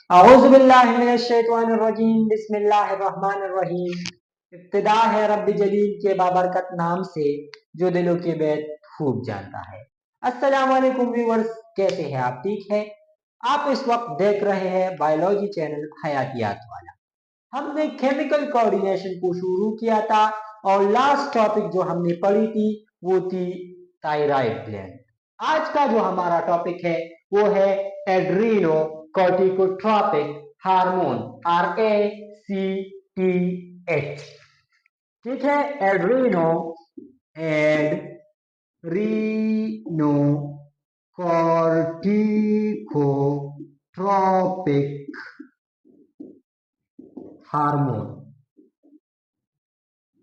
औज़ुबिल्लाहिमिनश्शैतानिर्रजीम बिस्मिल्लाहिर्रहमानिर्रहीम। इब्तिदा है रब्बी जलील के बाबरकत नाम से जो दिलों के बैत खूब जानता है। अस्सलाम वालेकुम व्यूअर्स, कैसे हैं आप? ठीक है। आप इस वक्त देख रहे हैं बायोलॉजी चैनल हयातियात वाला। हमने केमिकल कोऑर्डिनेशन को शुरू किया था और लास्ट टॉपिक जो हमने पढ़ी थी वो थी थायराइड ग्लैंड। आज का जो हमारा टॉपिक है वो है एड्रीनो कॉर्टिकोट्रोपिक हार्मोन, RACTH। ठीक है, एड्रीनो कॉर्टिकोट्रोपिक हार्मोन।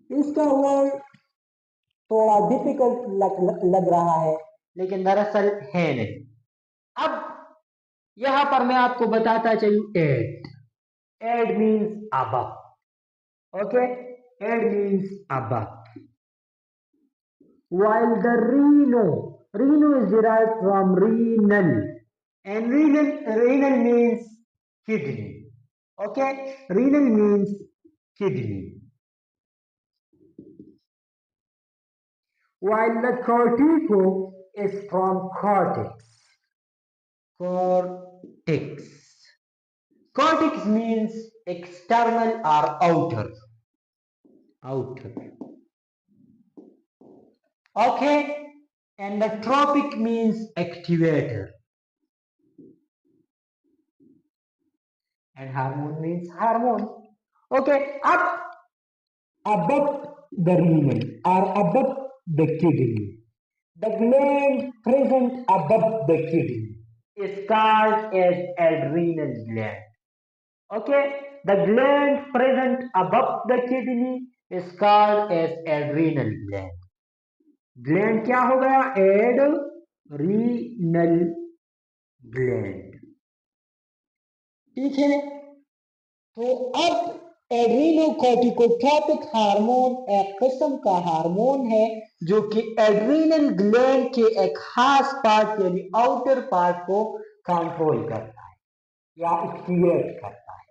इसका वर्ड थोड़ा डिफिकल्ट लग रहा है, लेकिन दरअसल है नहीं। अब यहां पर मैं आपको बताता चलूं ad means above. Okay, ad means above. While the reno is derived from renal, and renal means kidney. Okay, renal means kidney. While the cortico is from cortex. Cortex means external or outer. Okay, and the tropic means activator, and hormone means hormone. Okay, above the renal or above the kidney, the gland present above the kidney is called as adrenal gland. Okay, the gland present above the kidney is called as adrenal gland. Gland क्या हो गया? Adrenal gland. ठीक है, तो अब एड्रीनोकॉर्टिकोट्रोपिक hormone एक किस्म का हार्मोन है जो कि एड्रीनल ग्लैंड के एक खास पार्ट यानी आउटर पार्ट को कंट्रोल करता है या एक्टिवेट करता है।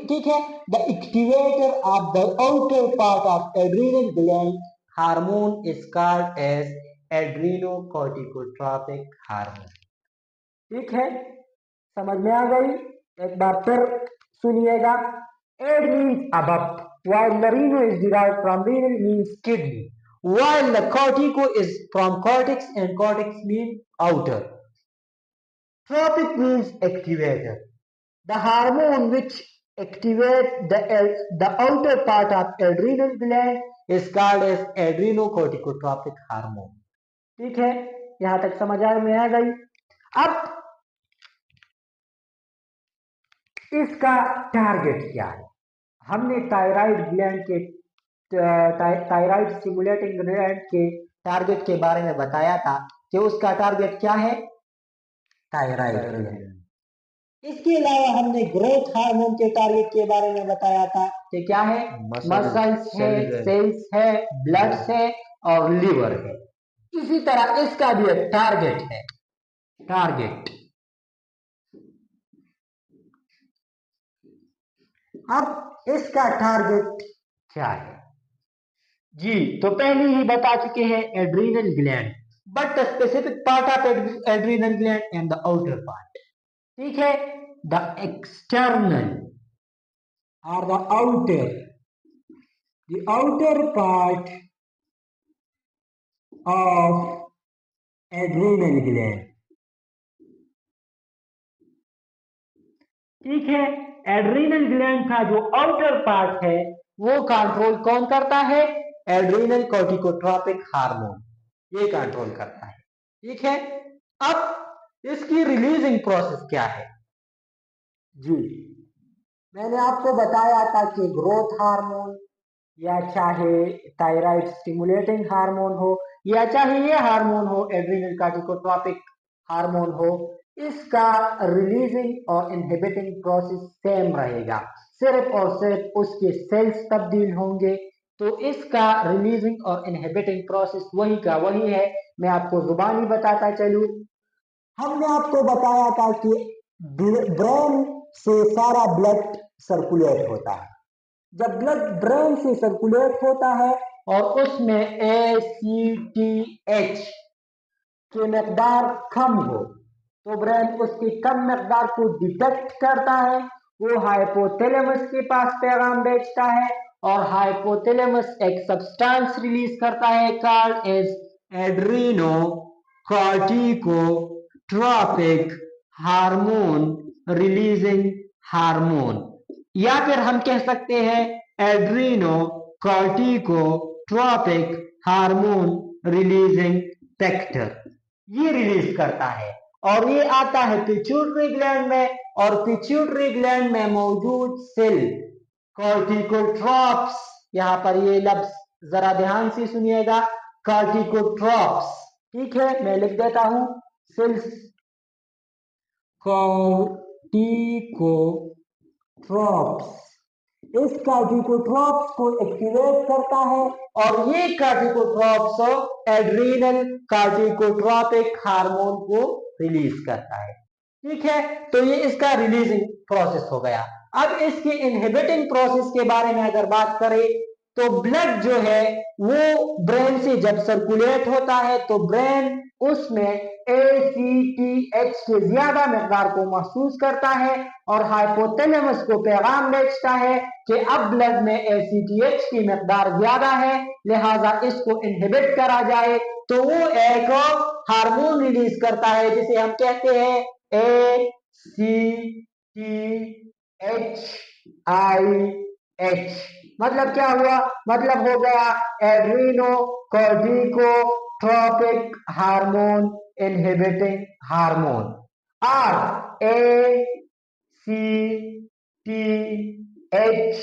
ठीक है, the activator of the outer part of adrenal gland hormone is called as adrenocorticotropic hormone. ठीक है, समझ में आ गई? एक बार फिर सुनिएगा। Ad means above, while the reno is derived from renal means kidney, while the cortico is from cortex and cortex means outer. Tropic means activator. The hormone which activates the outer part of adrenal gland is called as adrenocorticotropic hormone. ठीक है, यहां तक समझ में आ गई? अब इसका target क्या है? हमने थायराइड ग्लैंड के थायराइड स्टिमुलेटिंग ग्लैंड के टारगेट के बारे में बताया था कि उसका टारगेट क्या है? Thyroid gland. इसके अलावा हमने ग्रोथ हार्मोन के टारगेट के बारे में बताया था कि क्या है? मसल्स है, सेल्स है, ब्लड्स है और लिवर है। इसी तरह इसका भी एक टारगेट है। टारगेट अब इसका टारगेट क्या है जी? तो पहले ही बता चुके हैं adrenal gland, but the specific part of adrenal gland and the outer part. ठीक है, the external or the outer part of adrenal gland. ठीक है, एड्रीनल ग्लैंड का जो आउटर पार्ट है वो कंट्रोल कौन करता है? एड्रीनल कॉर्टिकोट्रोपिक हार्मोन, ये कंट्रोल करता है। ठीक है, अब इसकी रिलीजिंग प्रोसेस क्या है जी? मैंने आपको बताया था कि ग्रोथ हार्मोन या चाहे थायराइड स्टिमुलेटिंग हार्मोन हो या चाहे ये हार्मोन हो एड्रीनल कॉर्टिकोट्रोपिक हार्मोन हो, इसका रिलीजिंग और इनहिबिटिंग प्रोसेस सेम रहेगा, सिर्फ और सिर्फ उसके सेल्स तब्दील होंगे। तो इसका रिलीजिंग और इनहिबिटिंग प्रोसेस वही का वही है। मैं आपको जुबानी बताता चलूं। हमने आपको बताया था कि ब्रेन से सारा ब्लड सर्कुलेट होता है। जब ब्लड ब्रेन से सर्कुलेट होता है और उसमें ACTH की मकदार कम हो तो ब्रेन उसकी कम मकदार को डिटेक्ट करता है, वो हाइपोथैलेमस के पास पैगाम भेजता है और हाइपोथैलेमस एक सब्सटेंस रिलीज करता है called as adreno corticotropic hormone releasing hormone, या फिर हम कह सकते हैं adreno corticotropic hormone releasing factor. ये रिलीज करता है और ये आता है पिट्यूटरी ग्लैंड में, और पिट्यूटरी ग्लैंड में मौजूद सेल कॉर्टिकोट्रॉप्स, यहां पर ये लफ्ज जरा ध्यान से सुनिएगा, कॉर्टिकोट्रॉप्स, ठीक है, मैं लिख देता हूं, सेल्स कॉर्टिकोट्रॉप्स, इस कार्टिकोट्रॉप्स को एक्टिवेट करता है और ये कार्टिकोट्रॉप्स एड्रीनल कार्टिकोट्रॉपिक हार्मोन को रिलीज करता है, ठीक है। तो ये इसका रिलीजिंग प्रोसेस हो गया। अब इसके इनहिबिटिंग प्रोसेस के बारे में अगर बात करें तो ब्लड जो है वो ब्रेन से जब सर्कुलेट होता है तो ब्रेन उसमें ACTH के ज्यादा मकदार को महसूस करता है और हाइपोथैलेमस को पैगाम भेजता है कि अब ब्लड में ACTH की मकदार ज्यादा है, लिहाजा इसको इनहिबिट करा जाए। तो वो एक हार्मोन रिलीज करता है जिसे हम कहते हैं ACTHIH। मतलब क्या हुआ, मतलब हो गया Adreno corticotropic hormone inhibiting hormone, और ACTHIF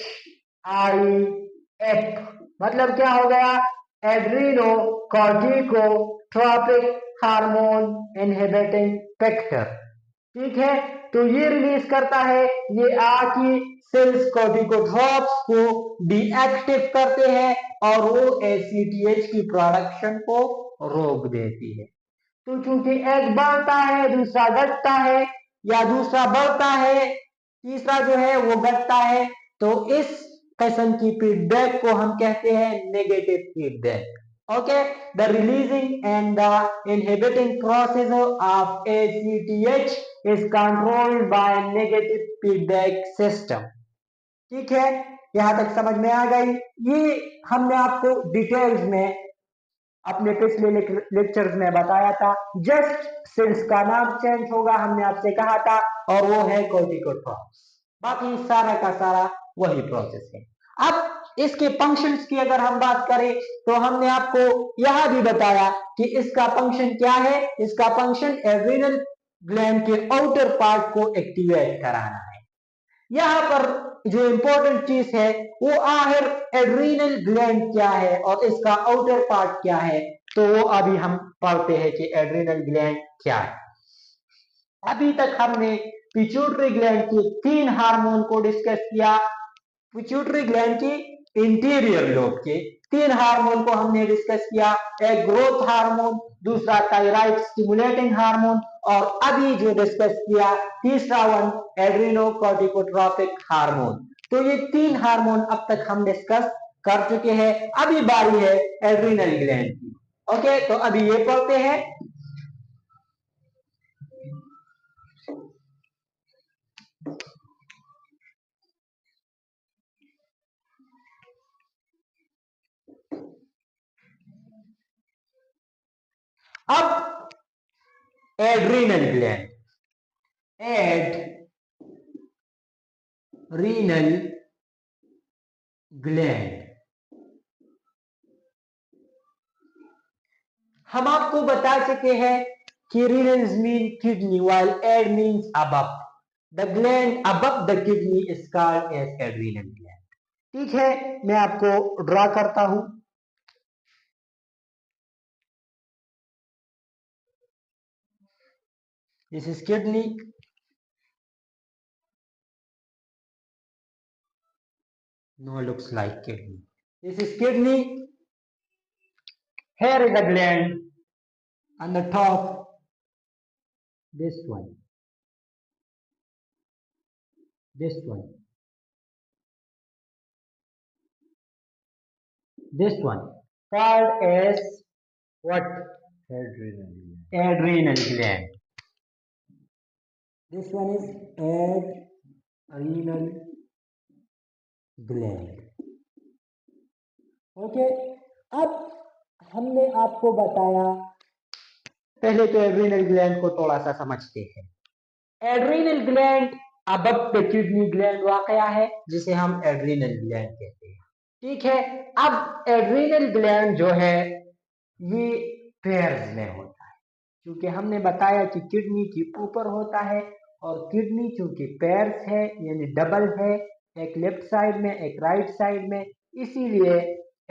मतलब क्या हो गया, Adreno corticotropic hormone inhibiting factor, ठीक है। तो ये रिलीज करता है, ये आकी सेल्स कॉर्टिकोट्रॉप्स को डीएक्टिव करते हैं और वो ACTH की प्रोडक्शन को रोक देती है। तो चूंकि एक बढ़ता है दूसरा घटता है, या दूसरा बढ़ता है तीसरा जो है वो घटता है, तो इस किस्म की फीडबैक को हम कहते हैं negative feedback. Okay, the releasing and the inhibiting process of ACTH is controlled by negative feedback system. ठीक है, यहां तक समझ में आ गई। ये हमने आपको डिटेल्स में अपने पिछले लेक्चर्स में बताया था, जस्ट सेल्स का नाम चेंज होगा, हमने आपसे कहा था, और वो है कॉर्टिकोट्रॉप्स, बाकी सारा का सारा वही प्रोसेस है। अब इसके फंक्शंस की अगर हम बात करें तो हमने आपको यहां भी बताया कि इसका फंक्शन क्या है, इसका फंक्शन एड्रिनल ग्लैंड के आउटर पार्ट को एक्टिवेट कराना है। यहां पर जो इंपॉर्टेंट चीज है वो आखिर एड्रीनल ग्लैंड क्या है और इसका आउटर पार्ट क्या है, तो वो अभी हम पढ़ते हैं कि एड्रीनल ग्लैंड क्या है। अभी तक हमने पिट्यूटरी ग्लैंड के 3 हार्मोन को डिस्कस किया। पिट्यूटरी ग्लैंड की इंटीरियर लोब के 3 हार्मोन को हमने डिस्कस किया, एक ग्रोथ हार्मोन, दूसरा थायराइड स्टिमुलेटिंग हार्मोन, और अभी जो डिस्कस किया तीसरा वन एड्रिनोकॉर्टिकोट्रॉपिक हार्मोन। तो ये 3 हार्मोन अब तक हम डिस्कस कर चुके हैं, अभी बारी है एड्रिनल ग्लैंड की। ओके, तो अभी ये पढ़ते हैं। अब एड्रीनल ग्लैंड, एड्रीनल ग्लैंड, हम आपको बता चुके हैं कि renals mean kidney while ad means above, the gland above the kidney is called as adrenal gland। ठीक है, मैं आपको ड्रा करता हूं। This is kidney, no looks like kidney, this is kidney, here is a gland on the top, this one, this one, this one called as what? Adrenal. Adrenal gland. This one is adrenal gland. Okay, अब हमने आपको बताया, पहले तो adrenal gland को थोड़ा सा समझते हैं। Adrenal gland above the kidney gland वाकया है, जिसे हम एड्रीनल ग्लैंड कहते हैं। ठीक है, अब एड्रीनल ग्लैंड जो है ये पेयर्स में होता है, क्योंकि हमने बताया कि किडनी के ऊपर होता है, और किडनी चूंकि पेयर्स है यानी डबल है, एक लेफ्ट साइड में एक राइट साइड में, इसीलिए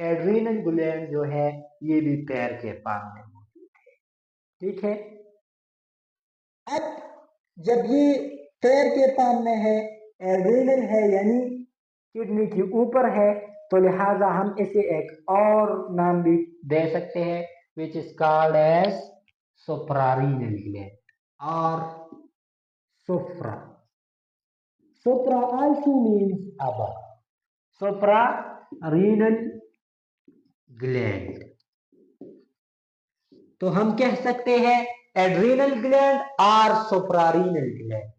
एड्रीनल ग्लैंड जो है ये भी पेयर के फॉर्म में मौजूद है। ठीक है, अब जब ये पैर के पाम में है, एड्रीनल है यानी किडनी के ऊपर है, तो लिहाजा हम इसे एक और नाम भी दे सकते हैं, which is called as suprarenal gland और supra. Supra also means above, suprarenal gland. तो हम कह सकते हैं एड्रीनल ग्लैंड और सुप्रारीनल ग्लैंड।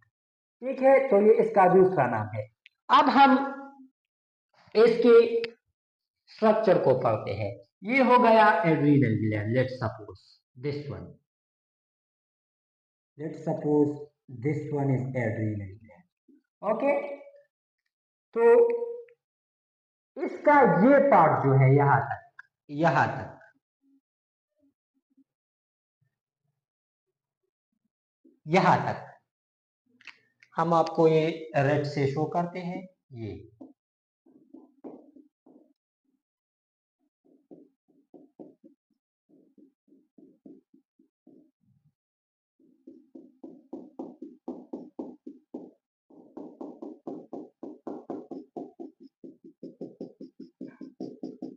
ठीक है, तो ये इसका दूसरा नाम है। अब हम इसके स्ट्रक्चर को पढ़ते हैं। ये हो गया adrenal gland, let's suppose this one, let's suppose this one is adrenal gland. Okay, तो इसका ये पार्ट जो है यहां तक, यहां तक, यहां तक हम आपको ये रेड से शो करते हैं।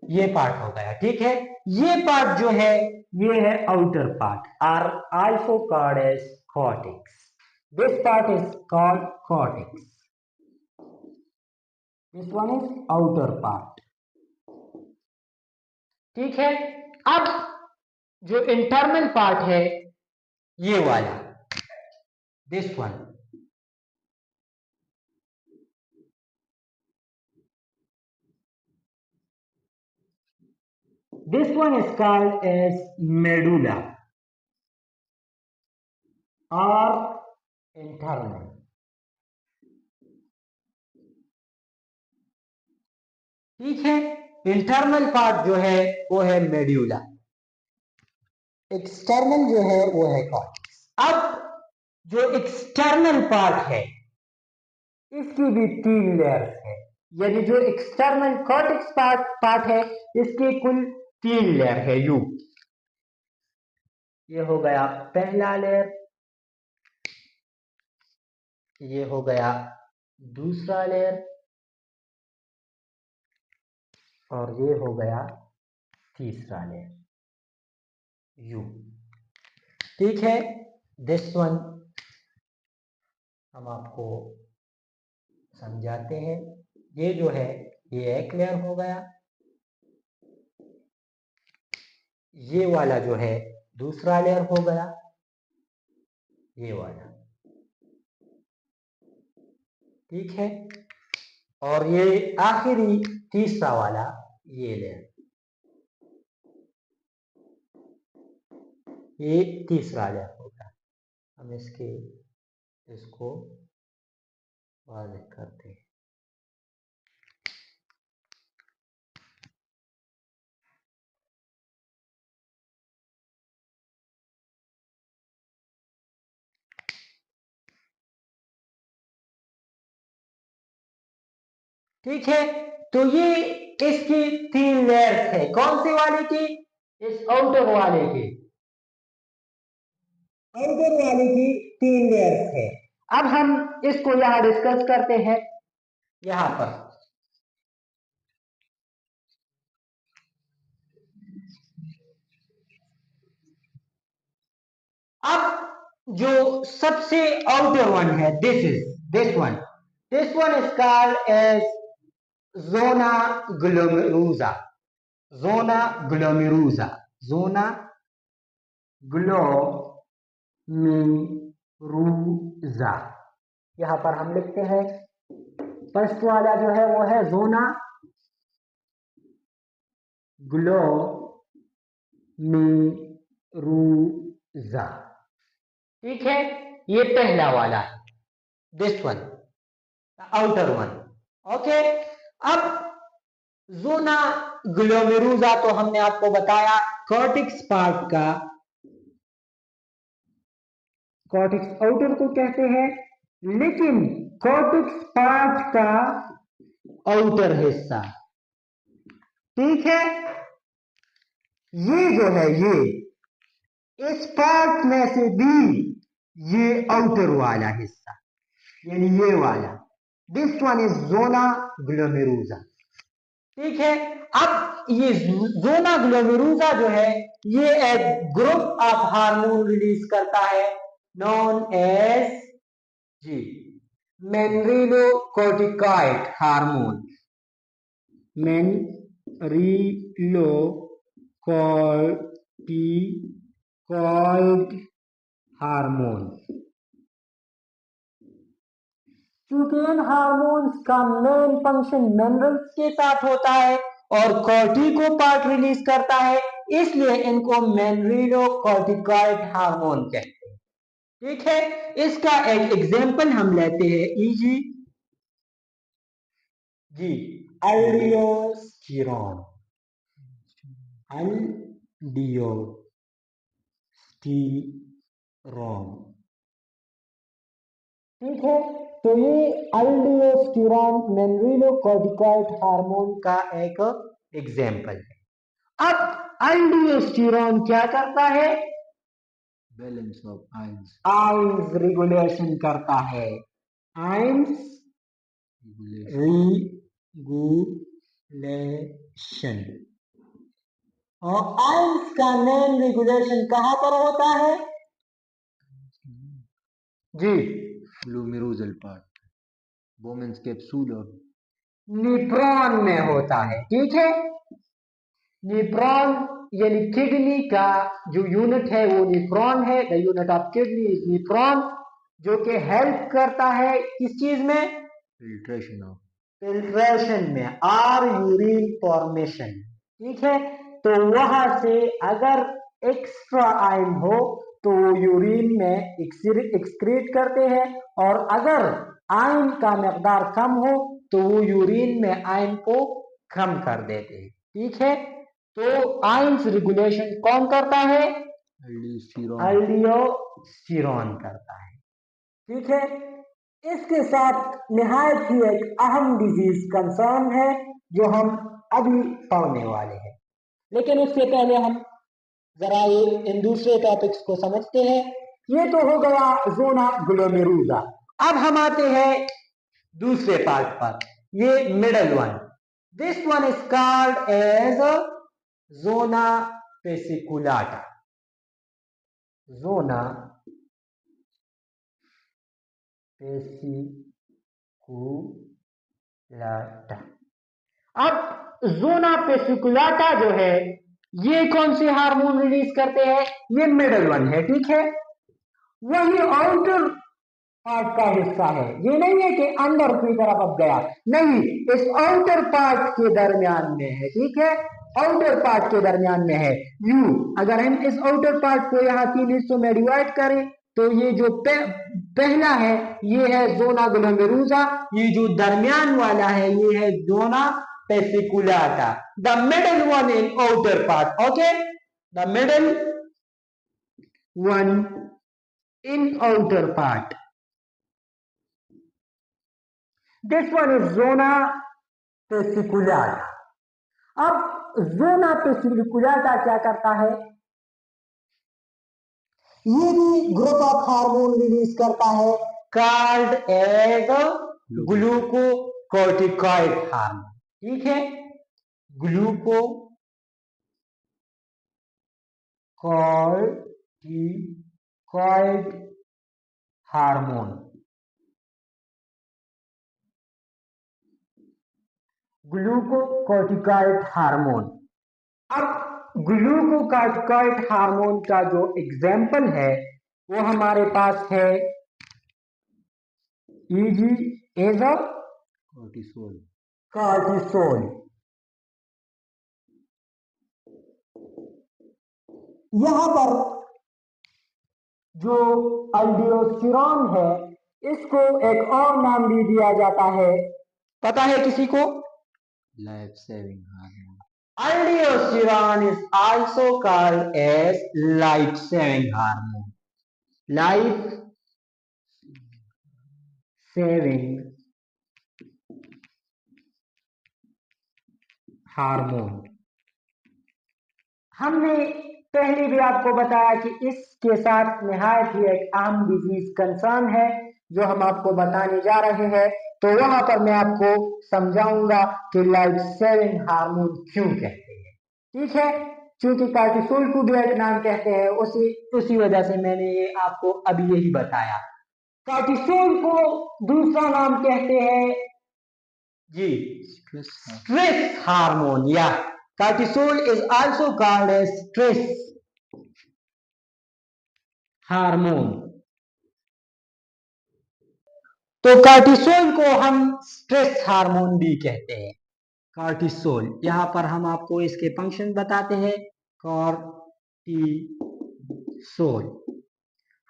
ये पार्ट हो गया। ठीक है, ये पार्ट जो है ये है outer part, are also called as cortex. This part is called cortex, this one is outer part. ठीक है, अब जो इंटरनल पार्ट है ये वाला, this one, this one is called as medulla or internal। ठीक है, इंटरनल पार्ट जो है वो है मेड्यूला, एक्सटर्नल जो है वो है कॉर्टेक्स। अब जो एक्सटर्नल पार्ट है इसकी भी 3 लेयर्स है, यानी जो एक्सटर्नल कॉर्टेक्स पार्ट है इसके कुल 3 लेयर है। ये हो गया पहला लेयर, ये हो गया दूसरा लेयर, और ये हो गया तीसरा लेयर, यू। ठीक है, दिस वन हम आपको समझाते हैं। ये जो है ये एक लेयर हो गया, ये वाला जो है दूसरा लेयर हो गया, ये वाला। ठीक है, और ये आखिरी तीसरा वाला ये लेयर, ये तीसरा लेयर होगा। हम इसको वाज़ेह करते हैं। ठीक है, तो ये इसकी 3 लेयर्स है। कौन सी वाले की? इस आउटर वाले की, आउटर वाले की 3 लेयर्स है। अब हम इसको यहां डिस्कस करते हैं। यहां पर अब जो सबसे आउटर वन है, this one, This one is called as zona glomerulosa. Zona glomerulosa. Zona glomerulosa. यहां पर हम लिखते हैं फर्स्ट वाला जो है वो है जोना ग्लोमेरुलोसा। ठीक है, ये पहला वाला है, this one, outer one. Okay, अब जोना ग्लोमेरुलोसा तो हमने आपको बताया कॉर्टेक्स पार्ट का, कॉर्टेक्स आउटर को कहते हैं, लेकिन कॉर्टेक्स पार्ट का आउटर हिस्सा, ठीक है, ये जो है ये इस पार्ट में से भी ये आउटर वाला हिस्सा यानी ये वाला, this one is zona glomerulosa. ठीक है, अब ये जोना ग्लोमेरुलोसा जो है ये एक ग्रुप ऑफ हार्मोन रिलीज करता है नॉन एज जी मेनरिलोकॉर्टिकॉइड हार्मोन। मेनरिलोकॉर्टिकॉइड हार्मोन। चूंकि इन हार्मोन्स का मेन फंक्शन मिनरल्स के साथ होता है और कॉर्टिको पार्ट रिलीज करता है, इसलिए इनको मेनरिलोकॉर्टिकॉइड हार्मोन कहते हैं। ठीक है, इसका एक एग्जांपल हम लेते हैं इजी जी एल्डियोस्टेरोन। एल्डियोस्टेरोन, ठीक है, तो ये एल्डियोस्टेरोन मेनरिलोकॉर्टिकॉइड हार्मोन का एक एग्जांपल है। अब एल्डियोस्टेरोन क्या करता है? Balance of ions, ions regulation करता है, आयंस रेगुलेशन। और आयंस का मेन रेगुलेशन कहां पर होता है जी? ग्लोमेरुलर पार्ट, बोमेन्स कैप्सूल और न्यूट्रॉन में होता है। ठीक है, न्यूट्रॉन यानी किडनी का जो यूनिट है वो न्यूट्रॉन है, the unit of kidney is neutron, जो कि हेल्प करता है किस चीज में? फिल्ट्रेशन में और यूरिन फॉर्मेशन। ठीक है, तो वहां से अगर एक्स्ट्रा आयन हो तो वो यूरिन में एक्सक्रीट करते हैं, और अगर आयन का मकदार कम हो तो वो यूरिन में आयन को कम कर देते हैं। ठीक है, तो आयंस रेगुलेशन कौन करता है? एल्डियोस्टेरोन करता है। ठीक है, इसके साथ निहायत ही एक अहम डिजीज कंसर्न है जो हम अभी पढ़ने वाले हैं, लेकिन उससे पहले हम जरा ये इन दूसरे टॉपिक्स को समझते हैं। ये तो हो गया जोना ग्लोमेरुलोसा। अब हम आते हैं दूसरे पार्ट पर, ये middle one, this one is called as zona fasciculata. Zona fasciculata. अब जोना पेसिकुलाटा जो है ये कौन से हार्मोन रिलीज करते हैं? ये मिडल वन है। ठीक है, वही आउटर पार्ट का हिस्सा है, ये नहीं है कि अंदर की तरफ अब गया, नहीं, इस आउटर पार्ट के दरमियान में है। ठीक है, आउटर पार्ट के दरमियान में है। यू अगर हम इस आउटर पार्ट को यहाँ 3 हिस्सों में डिवाइड करें तो ये जो पहला है ये है जोना ग्लोमेरुलोसा, ये जो दरमियान वाला है ये है zona fasciculata, the middle one in outer part. Okay, the middle one in outer part, this one is zona fasciculata. अब जोना पेसिकुलाटा क्या करता है? ये भी ग्रुप ऑफ हार्मोन रिलीज करता है कॉल्ड एज ग्लूकोकॉर्टिकॉइड हार्मोन। ठीक है, ग्लूकोकॉर्टिकॉइड हार्मोन। Glucocorticoid hormone. अब ग्लूकोकॉर्टिकॉइड हार्मोन का जो एग्जाम्पल है वो हमारे पास है ईजी एज ऑफ कॉर्टिसोल। कॉर्टिसोल यहां पर जो अल्डोस्टेरोन है इसको एक और नाम भी दिया जाता है, पता है किसी को? Life saving hormone. Aldosterone is also called as life saving hormone. Life saving hormone. हमने पहले भी आपको बताया कि इसके साथ निहायत ही एक आम डिजीज कंसर्न है जो हम आपको बताने जा रहे हैं, तो वहां पर मैं आपको समझाऊंगा कि लाइफ सेविंग हार्मोन क्यों कहते हैं। ठीक है, क्योंकि कार्टिसोल को भी एक नाम कहते हैं, उसी वजह से मैंने ये आपको अभी यही बताया। कार्टिसोल को दूसरा नाम कहते हैं जी स्ट्रेस हार्मोन, या cortisol is also called as stress hormone. तो कार्टिसोल को हम स्ट्रेस हार्मोन भी कहते हैं। कार्टिसोल, यहां पर हम आपको इसके फंक्शन बताते हैं। कार्टिसोल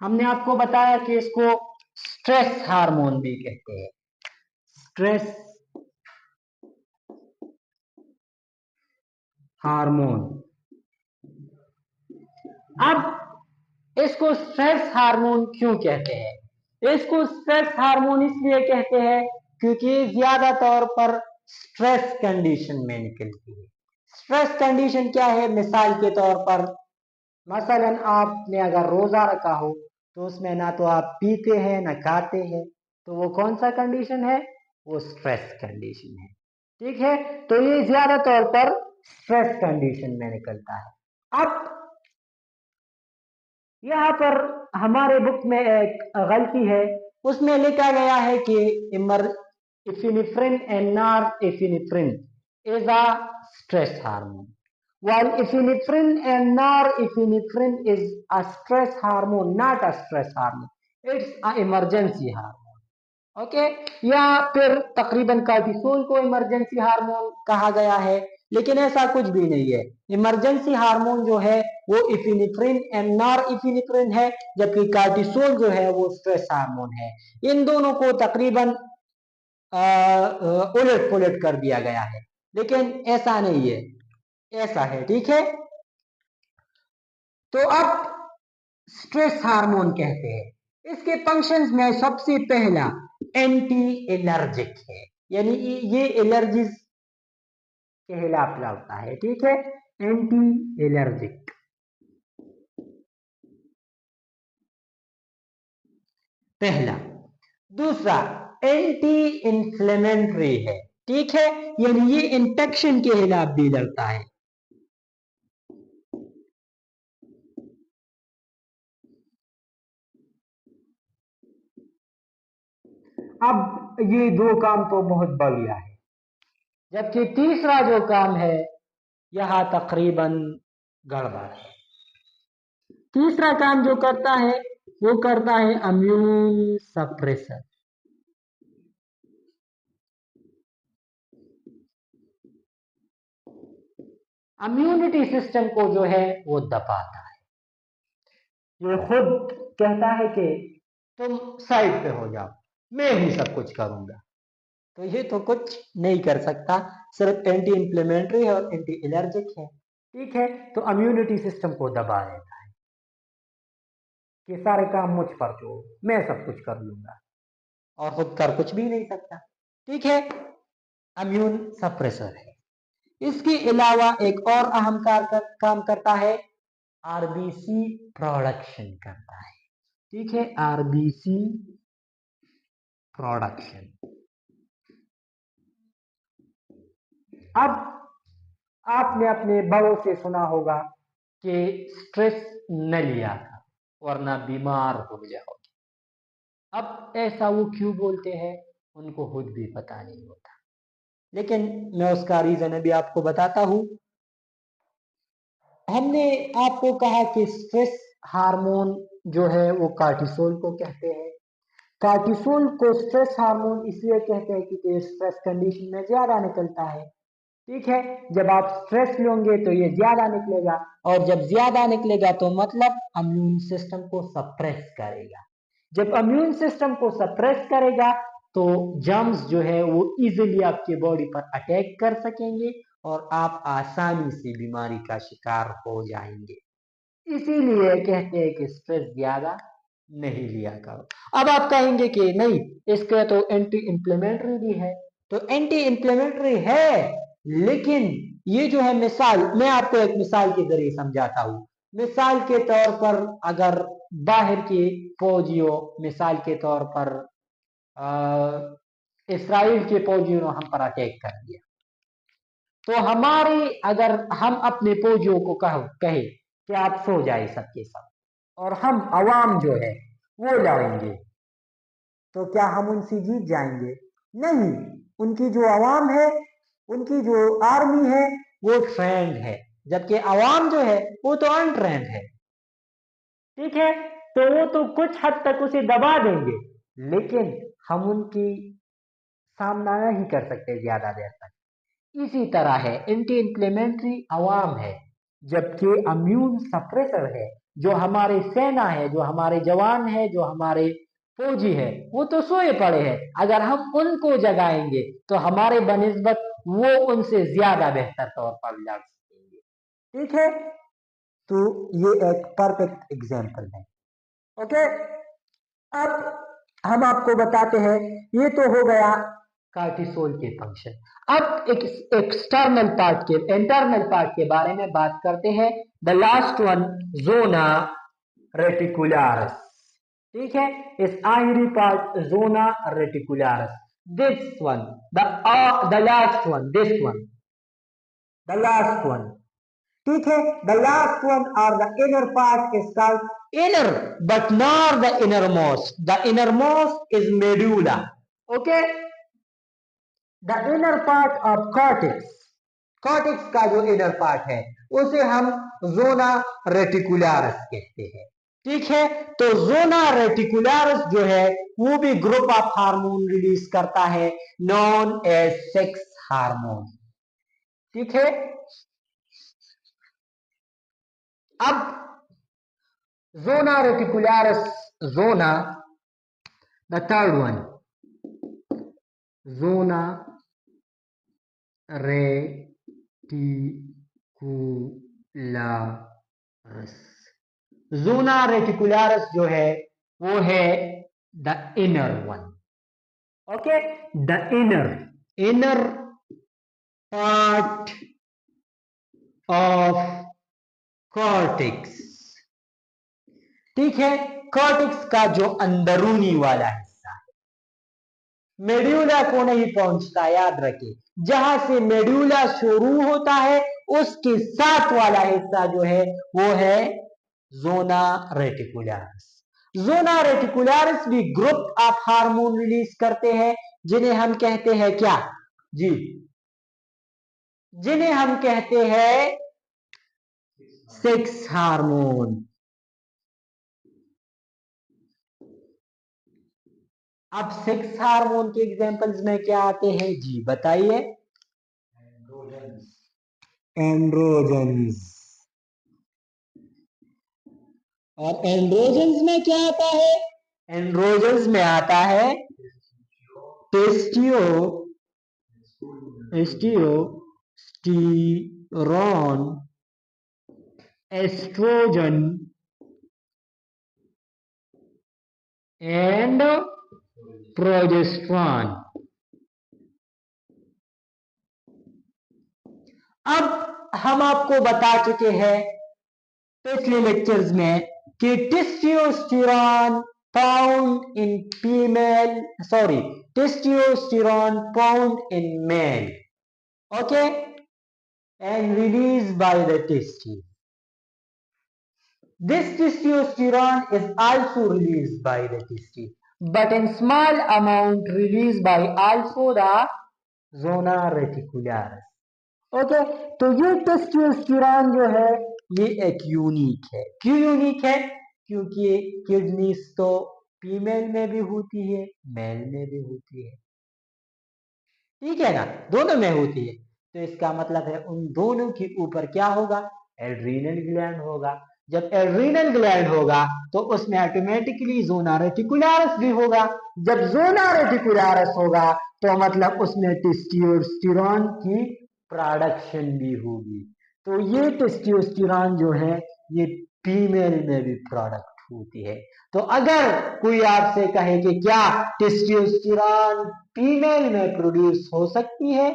हमने आपको बताया कि इसको स्ट्रेस हार्मोन भी कहते हैं। Stress hormone. अब इसको स्ट्रेस हार्मोन क्यों कहते हैं? इसको स्ट्रेस हार्मोन इसलिए कहते हैं क्योंकि ज्यादा तौर पर स्ट्रेस कंडीशन में निकलती है। स्ट्रेस कंडीशन क्या है? मिसाल के तौर पर मसलन आपने अगर रोजा रखा हो तो उसमें ना तो आप पीते हैं ना खाते हैं, तो वो कौन सा कंडीशन है? वो स्ट्रेस कंडीशन है। ठीक है, तो ये ज्यादा तौर पर स्ट्रेस कंडीशन में निकलता है। अब यहाँ पर हमारे बुक में एक गलती है, उसमें लिखा गया है कि epinephrine and norepinephrine is a stress hormone, while epinephrine and norepinephrine is a stress hormone, not a stress hormone, it's an emergency hormone. Okay, या फिर तकरीबन कार्टिसोल को इमरजेंसी हार्मोन कहा गया है, लेकिन ऐसा कुछ भी नहीं है। इमरजेंसी हार्मोन जो है वो इफिनेफ्रिन एंड नॉरएपिनेफ्रिन है, जबकि कार्टिसोल जो है वो स्ट्रेस हार्मोन है। इन दोनों को तकरीबन उलट पुलट कर दिया गया है, लेकिन ऐसा नहीं है, ऐसा है। ठीक है, तो अब स्ट्रेस हार्मोन कहते हैं। इसके फंक्शंस में सबसे पहला एंटी एलर्जिक है, यानी ये एलर्जीज के खिलाफ लड़ता है। ठीक है, एंटी एलर्जिक। पहला। दूसरा, एंटी इंफ्लेमेटरी है। ठीक है, यानी ये इन्फेक्शन के खिलाफ भी लड़ता है। अब ये दो काम तो बहुत बढ़िया है, जबकि तीसरा जो काम है यह तकरीबन गड़बड़ है। तीसरा काम जो करता है वो करता है इम्यून सप्रेसर। इम्यूनिटी सिस्टम को जो है वो दबाता है। ये खुद कहता है कि तुम साइड पे हो जाओ, मैं ही सब कुछ करूंगा। तो ये तो कुछ नहीं कर सकता, सिर्फ एंटी इंफ्लेमेटरी है और एंटी एलर्जिक है। ठीक है, तो इम्यूनिटी सिस्टम को दबा देता है कि सारे काम मुझ पर छोड़ो, मैं सब कुछ कर लूंगा, और खुद कर कुछ भी नहीं सकता। ठीक है, इम्यून सप्रेसर है। इसके अलावा एक और अहम काम करता है, आरबीसी प्रोडक्शन करता है। ठीक है, आरबीसी प्रोडक्शन। अब आपने अपने बड़ों से सुना होगा कि स्ट्रेस न लिया था वरना बीमार हो जाओगे। अब ऐसा वो क्यों बोलते हैं उनको खुद भी पता नहीं होता, लेकिन मैं उसका रीजन अभी आपको बताता हूं। हमने आपको कहा कि स्ट्रेस हार्मोन जो है वो कार्टिसोल को कहते हैं। कार्टिसोल को स्ट्रेस हार्मोन इसलिए कहते हैं कि स्ट्रेस कंडीशन में ज्यादा निकलता है। ठीक है, जब आप स्ट्रेस लोगे तो ये ज्यादा निकलेगा, और जब ज्यादा निकलेगा तो मतलब इम्यून सिस्टम को सप्रेस करेगा। जब इम्यून सिस्टम को सप्रेस करेगा तो जर्म्स जो है वो इजीली आपके बॉडी पर अटैक कर सकेंगे और आप आसानी से बीमारी का शिकार हो जाएंगे। इसीलिए कहते हैं कि स्ट्रेस ज्यादा नहीं लिया करो। अब आप कहेंगे कि नहीं, इसके तो एंटी इंफ्लेमेटरी भी है। तो एंटी इंफ्लेमेटरी है, लेकिन ये जो है मिसाल, मैं आपको एक मिसाल के जरिए समझाता हूँ। मिसाल के तौर पर अगर बाहर के फौजियों, मिसाल के तौर पर इसराइल के फौजियों ने हम पर अटैक कर दिया, तो हमारे, अगर हम अपने फौजियों को कहे कि आप सो जाए सबके सब, और हम अवाम जो है वो लड़ेंगे, तो क्या हम उनसे जीत जाएंगे? नहीं। उनकी जो अवाम है, उनकी जो आर्मी है वो ट्रेंड है, जबकि अवाम जो है वो तो अनट्रेंड है। ठीक है, तो वो तो कुछ हद तक उसे दबा देंगे, लेकिन हम उनकी सामना नहीं कर सकते ज्यादा देर तक। इसी तरह है, एंटी इंफ्लेमेटरी अवाम है, जबकि इम्यून सप्रेसर है जो हमारे सेना है, जो हमारे जवान है, जो हमारे फौजी है, वो तो सोए पड़े हैं। अगर हम उनको जगाएंगे तो हमारे बनिस्बत वो उनसे ज्यादा बेहतर तौर पर लड़ सकेंगे। ठीक है, तो ये एक परफेक्ट एग्जाम्पल है। ओके, अब हम आपको बताते हैं, ये तो हो गया कार्टिसोल के फंक्शन। अब एक एक्सटर्नल पार्ट के, इंटरनल पार्ट के बारे में बात करते हैं। The last one, zona reticularis. ठीक है, इस आखिरी part zona reticularis, this one, the last one, this one, the last one. ठीक है, द लास्ट वन और the inner part is called inner, but not the innermost. The innermost is medulla. Okay, the inner part of cortex, cortex का जो inner part है उसे हम जोना रेटिकुलारस कहते हैं। ठीक है, तो जोना रेटिकुलारस जो है वो भी ग्रुप ऑफ हार्मोन रिलीज करता है, नॉन एज सेक्स हार्मोन। ठीक है, अब जोना रेटिकुलारस, जोना, द थर्ड वन, जोना रेटिकुलारस। जोना रेटिकुलारस जो है वो है the inner one. Okay, the inner part of cortex. ठीक है, कॉर्टेक्स का जो अंदरूनी वाला हिस्सा है, मेड्यूला को नहीं पहुंचता, याद रखिए। जहां से मेड्यूला शुरू होता है उसके साथ वाला हिस्सा जो है वो है जोना रेटिकुलारस। जोना रेटिकुलारस भी ग्रुप ऑफ हार्मोन रिलीज करते हैं, जिन्हें हम कहते हैं क्या जी, जिन्हें हम कहते हैं सेक्स हार्मोन। अब सेक्स हार्मोन के एग्जांपल्स में क्या आते हैं जी, बताइए। एंड्रोजन्स। और एंड्रोजन्स में क्या आता है? एंड्रोजन्स में आता है टेस्टियो एस्टिरोस्टीरॉन, एस्ट्रोजन एंड प्रोजेस्टेरॉन। अब हम आपको बता चुके हैं पिछले लेक्चर्स में कि testosterone found in female, sorry, testosterone found in male, okay, and released by the testes. This testosterone is also released by the testes, but in small amount released by also the zona reticularis. Okay, तो ये testosterone जो है ये एक unique है। क्यों unique है? क्योंकि किडनीज तो फीमेल में भी होती है, मेल में भी होती है, ठीक है ना, दोनों में होती है। तो इसका मतलब है उन दोनों के ऊपर क्या होगा? एड्रीनल ग्लैंड होगा। जब एड्रीनल ग्लैंड होगा तो उसमें ऑटोमेटिकली जोना रेटिकुलरिस भी होगा। जब जोना रेटिकुलरिस होगा तो मतलब उसमें टेस्टोस्टेरोन की प्रोडक्शन भी होगी। तो ये टेस्टोस्टेरोन जो है ये फीमेल में भी प्रोडक्ट होती है। तो अगर कोई आपसे कहे कि क्या टेस्टोस्टेरोन फीमेल में प्रोड्यूस हो सकती है,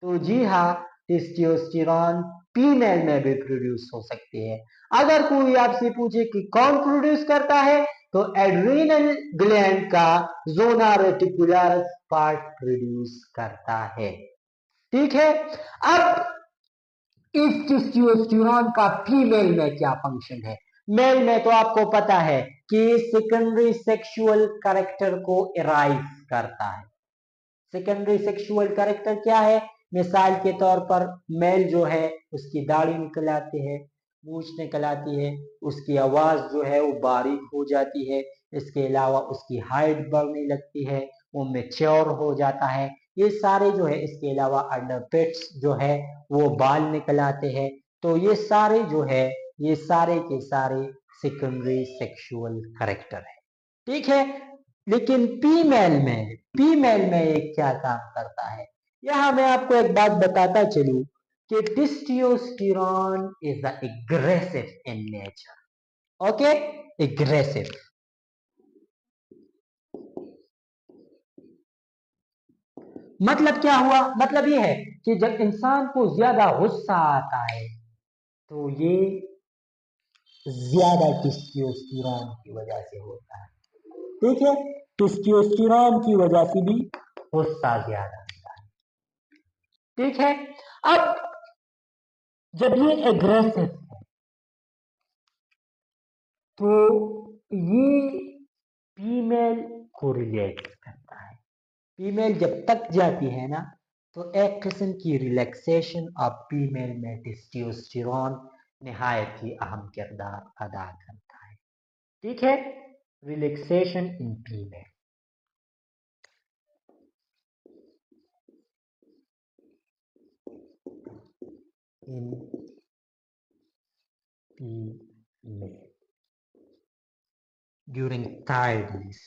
तो जी हाँ, टेस्टोस्टेरोन फीमेल में भी प्रोड्यूस हो सकती है। अगर कोई आपसे पूछे कि कौन प्रोड्यूस करता है, तो एड्रीनल ग्लैंड का जोना रेटिकुलरिस पार्ट प्रोड्यूस करता है, ठीक है। अब इस टेस्टोस्टेरोन का फीमेल में क्या फंक्शन है? मेल में तो आपको पता है कि सेकेंडरी सेक्सुअल कैरेक्टर को एराइज करता है। सेकेंडरी सेक्सुअल कैरेक्टर क्या है? मिसाल के तौर पर मेल जो है उसकी दाढ़ी निकल आती है, मूछ निकल आती है, उसकी आवाज जो है वो बारीक हो जाती है, इसके अलावा उसकी हाइट बढ़ने लगती है, वो मैच्योर हो जाता है, ये सारे जो है। इसके अलावा अंडरपेट्स जो है वो बाल निकल आते हैं। तो ये सारे जो है, ये सारे के सारे सेकेंडरी सेक्सुअल कैरेक्टर है, ठीक है। लेकिन फीमेल में ये क्या काम करता है? यहां मैं आपको एक बात बताता चलूं कि testosterone is aggressive in nature. Okay, aggressive मतलब क्या हुआ? मतलब ये है कि जब इंसान को ज्यादा गुस्सा आता है तो ये ज्यादा टेस्टोस्टेरोन की वजह से होता है, ठीक है। टेस्टोस्टेरोन की वजह से भी गुस्सा ज्यादा आता है, ठीक है। अब जब ये एग्रेसिव है तो ये फीमेल को रिलैक्स करता है। फीमेल जब तक जाती है ना, तो एक किस्म की रिलैक्सेशन ऑफ फीमेल में टेस्टोस्टेरोन निहायत ही अहम किरदार अदा करता है, ठीक है। Relaxation in female, in female during tiredness,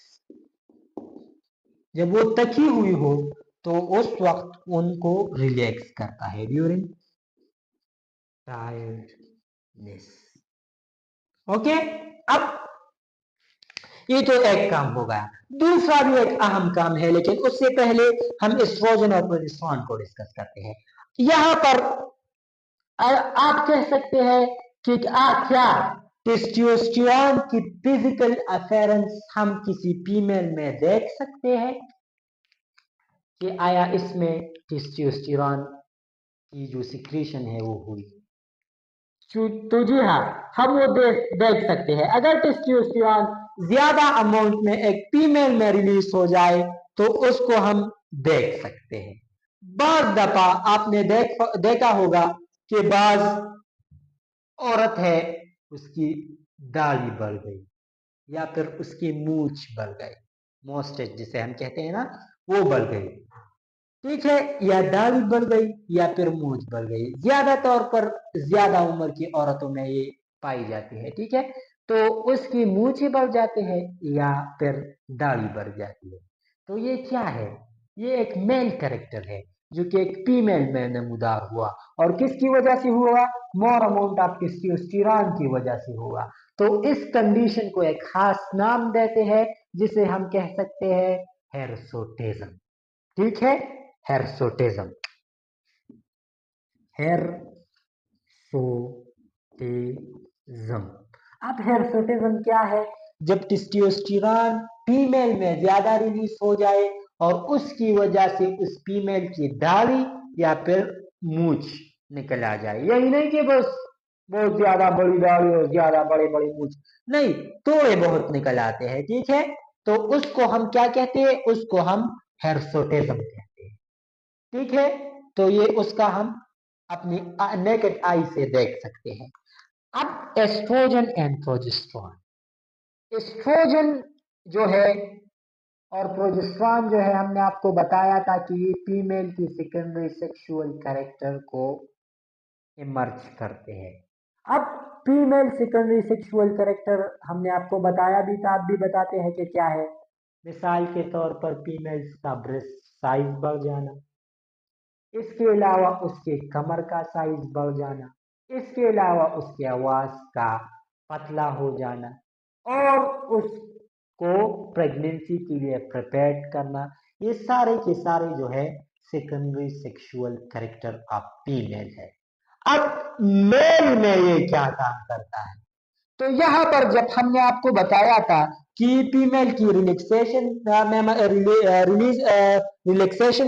जब वो थकी हुई हो तो उस वक्त उनको रिलैक्स करता है ड्यूरिंग टायर्डनेस। ओके, अब ये तो एक काम हो गया। दूसरा भी एक अहम काम है, लेकिन उससे पहले हम एस्ट्रोजन और प्रोजेस्टेरोन को डिस्कस करते हैं। यहां पर आप कह सकते हैं कि क्या टेस्टोस्टेरोन की फिजिकल अपीयरेंस हम किसी फीमेल में देख सकते हैं कि आया इसमें टेस्टोस्टेरोन की जो सिक्रीशन है वो हुई? तो जी हाँ, हम वो देख सकते हैं। अगर टेस्टोस्टेरोन ज्यादा अमाउंट में एक फीमेल में रिलीज हो जाए तो उसको हम देख सकते हैं। बाज दफा आपने देखा होगा कि बाज औरत है, उसकी दाढ़ी बढ़ गई या फिर उसकी मूछ बढ़ गई, मोस्टेच जिसे हम कहते हैं ना, वो बढ़ गई, ठीक है। या दाढ़ी बढ़ गई या फिर मूछ बढ़ गई, ज्यादा तौर पर ज्यादा उम्र की औरतों में ये पाई जाती है, ठीक है। तो उसकी मूछें बढ़ जाते हैं या फिर दाढ़ी बढ़ जाती है। तो ये क्या है? ये एक मेल कैरेक्टर है जो कि एक फीमेल में नमूदार हुआ। और किसकी वजह से हुआ? मोर अमाउंट ऑफ टेस्टोस्टेरोन की वजह से हुआ। तो इस कंडीशन को एक खास नाम देते हैं जिसे हम कह सकते हैं हिर्सुटिज्म, ठीक है। Hirsutism, hirsutism. अब हिर्सुटिज्म क्या है? जब टेस्टोस्टेरोन फीमेल में ज्यादा रिलीज हो जाए और उसकी वजह से उस फीमेल की दाढ़ी या फिर मूछ निकल आ जाए। यही नहीं कि बस बहुत ज्यादा बड़ी दाढ़ी और ज्यादा बड़े बड़े मूछ, नहीं, थोड़े बहुत निकल आते हैं, ठीक है। तो उसको हम क्या कहते हैं? उसको हम हिर्सुटिज्म कहते हैं। ठीक है, तो ये उसका हम अपनी नेकेड आई से देख सकते हैं। अब एस्ट्रोजन एंड प्रोजेस्टेरॉन, एस्ट्रोजन जो है और प्रोजेस्टेरॉन जो है, हमने आपको बताया था कि ये फीमेल की सेकेंडरी सेक्सुअल कैरेक्टर को इमर्ज करते हैं। अब फीमेल सेकेंडरी सेक्सुअल कैरेक्टर हमने आपको बताया भी था, आप भी बताते हैं कि क्या है। मिसाल के तौर पर फीमेल्स का ब्रेस्ट साइज बढ़ जाना, इसके अलावा उसके कमर का साइज बढ़ जाना, इसके अलावा उसके आवाज का पतला हो जाना और उसको प्रेगनेंसी के लिए प्रिपेयर करना, ये सारे के सारे जो है secondary sexual character of female है। अब मेल में ये क्या काम करता है, तो यहाँ पर जब हमने आपको बताया था कि फीमेल की रिलैक्सेशन